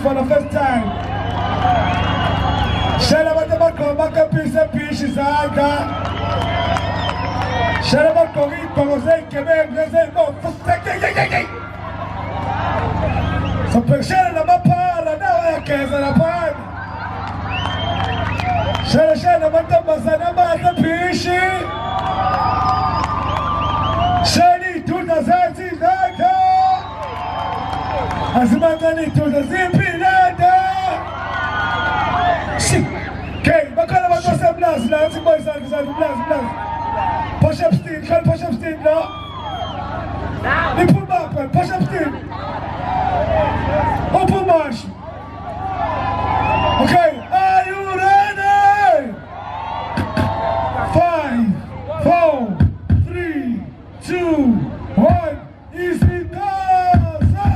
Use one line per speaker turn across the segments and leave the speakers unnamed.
For the first time. Shout out to my Maka piece of fish is Aga. Shout out to Kogi, Quebec, so shout out to my pala, now I can't apart. Shout out to Masana Maka fish. Shani to the Zati Zaga. Azimagani to the Zipi. Okay, bakala ba to sa blast na si boy sa blast. Push up steam, can push up steam no? Ni pull back, push up steam. Open march. Okay, are you ready? 5, 4, 3, 2, 1, easy Gaza.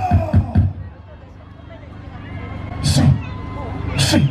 See.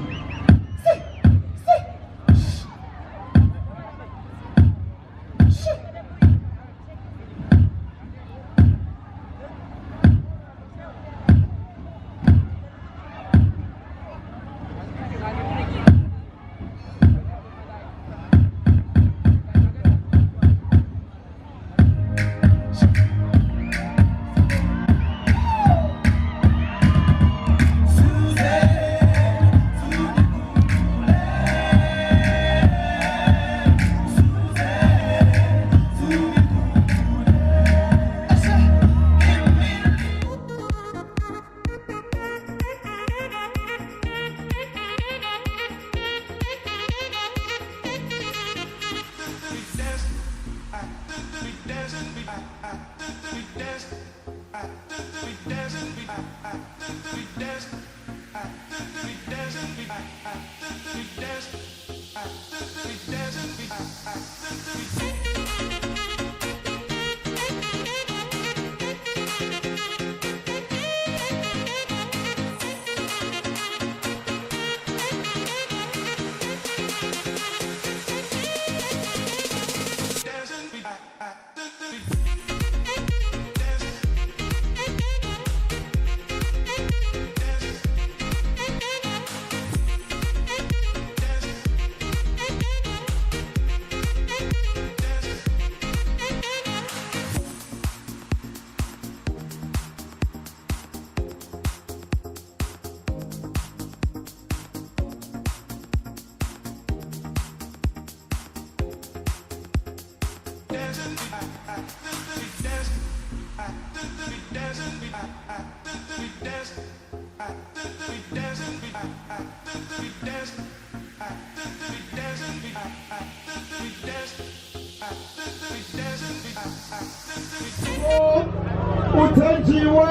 Utanjiwa,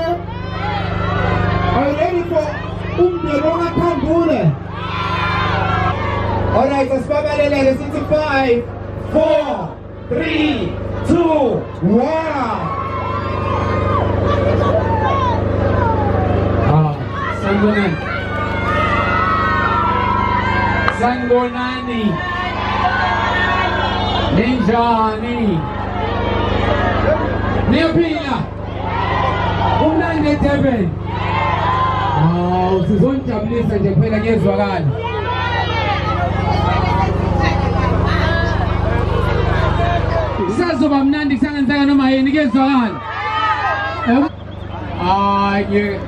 are you ready for Umberona Kambule? Alright, so Spabale Legacy 5, 4, 3, 2, 1.
Sangonani Ninjani Neopila Unande Teben. Sizonjabulisa nje kuphela ngezwakala. Sisazoba mnandi kusangenzeka noma yini ngezwakala. Hayi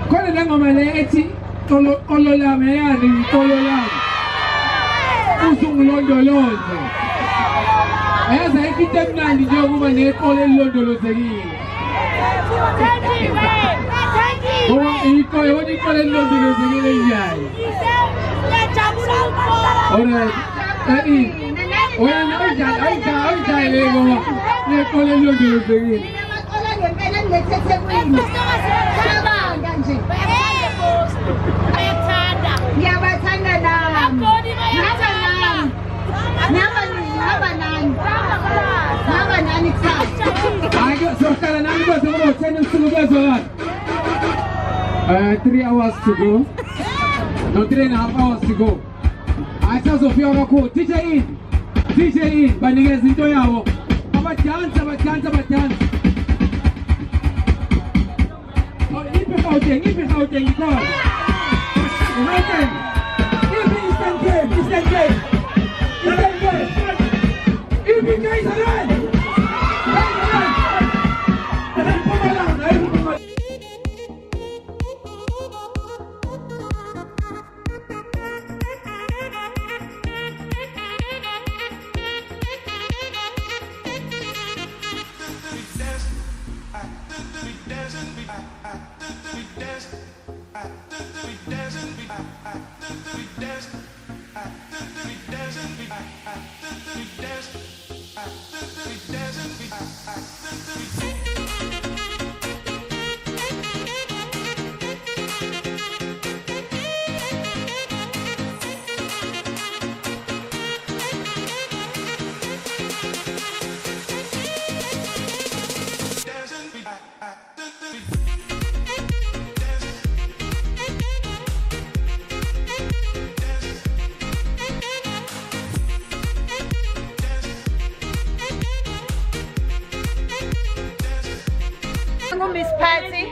khona le ngoma le ethi Xolo lami yani xolo lami usungilondoloze. Ayazi ayikho emnandi nje ukuba neqolo elilondolozekile. Iko iqolo elilondolozekile njani? Alright. Wena oyijayele ngoma neqolo elilondolozekile.
balethe eThekwini. Siyabonga nje. Ngiyabathanda nami. Ngaba nani kusasa.
Hayi sohlala nami kwaze kube 10 usuku kwezolala. 3 hours to go. No, 3.5 hours to go. Ayisazofika kakhulu. DJ in banikeza into yawo. Abadansi. Ngiphe Gauteng ikhona. Gauteng. Ngiphe Eastern Cape. Ngiphe KZN.
Miss Patty.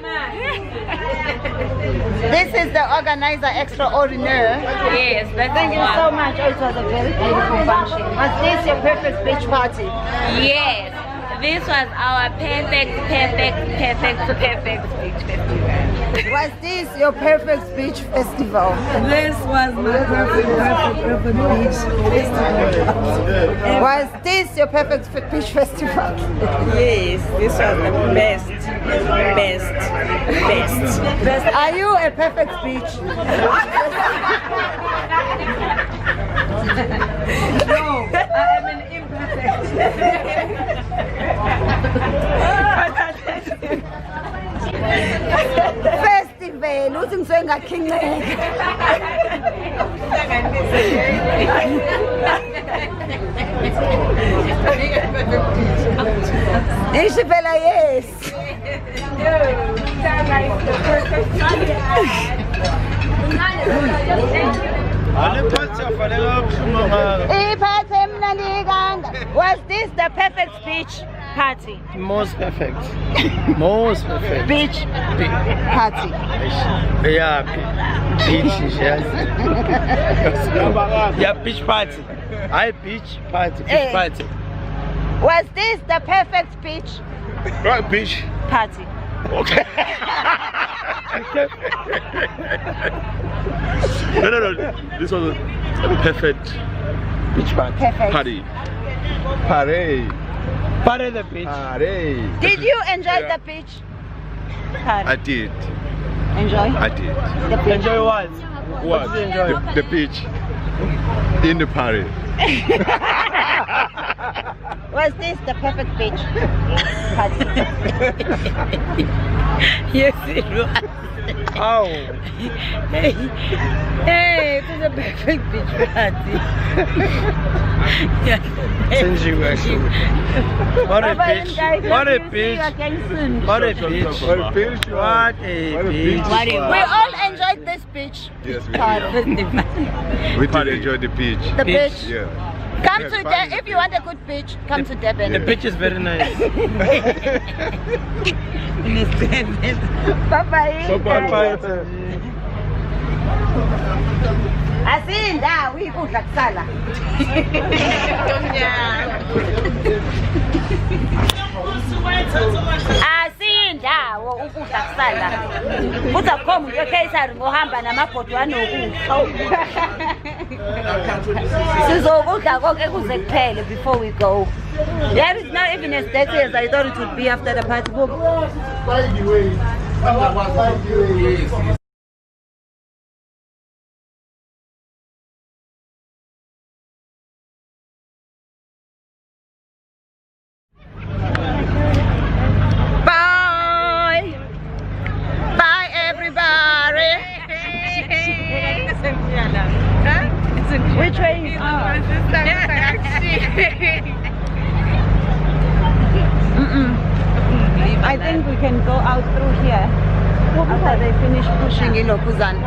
This is the organizer extraordinaire.
Yes, that's
Thank you so much. It was a very beautiful function. Was this your perfect beach party?
Yes, this was our perfect speech festival.
Was this your perfect beach festival?
This was my perfect beach festival.
Was this your perfect beach festival?
Yes, this was the best.
Are you a perfect beach?
No, I am an imperfect.
Festival, uthi ngisuke ngakhinqeka. Isho phela yes. Iphathe emnandi kanga. Was this the perfect speech party?
Most perfect. Most perfect.
Beach party.
Yeah, beach, yes. Yeah, beach party. I beach party. Beach party.
Was this the perfect beach
Right, beach.
party?
Okay. No. This was a perfect beach party.
Perfect.
Party. Party the beach.
Did you enjoy the beach
I
party?
did.
Enjoy
I did.
the beach.
Enjoy what? What? The beach. In the party.
Was this the perfect beach party?
Yes, it was.
Oh.
Hey, it was a perfect beach party.
Since you actually. What a
Bye-bye,
beach.
guys.
What a
See you
beach.
again soon.
What a beach. What a beach. What a beach.
We all enjoyed this beach
Yes, we
party.
did. We did enjoy the beach.
The beach.
Yeah.
Come
Yes,
to
fine.
Durban. If you want a good beach, come to Durban.
The beach is very nice.
Bye-bye.
Bye-bye.
Asindawo ikudla kusala. Asindawo ukudla kusala. Kuza kukhoma umuntu eKaizer ngohamba namabhodo anokudla. Sizokudla konke kuze kuphele before we go. There is not even a staircase. I thought it would be after the party. can go out through here after they finish pushing in Lokuzan.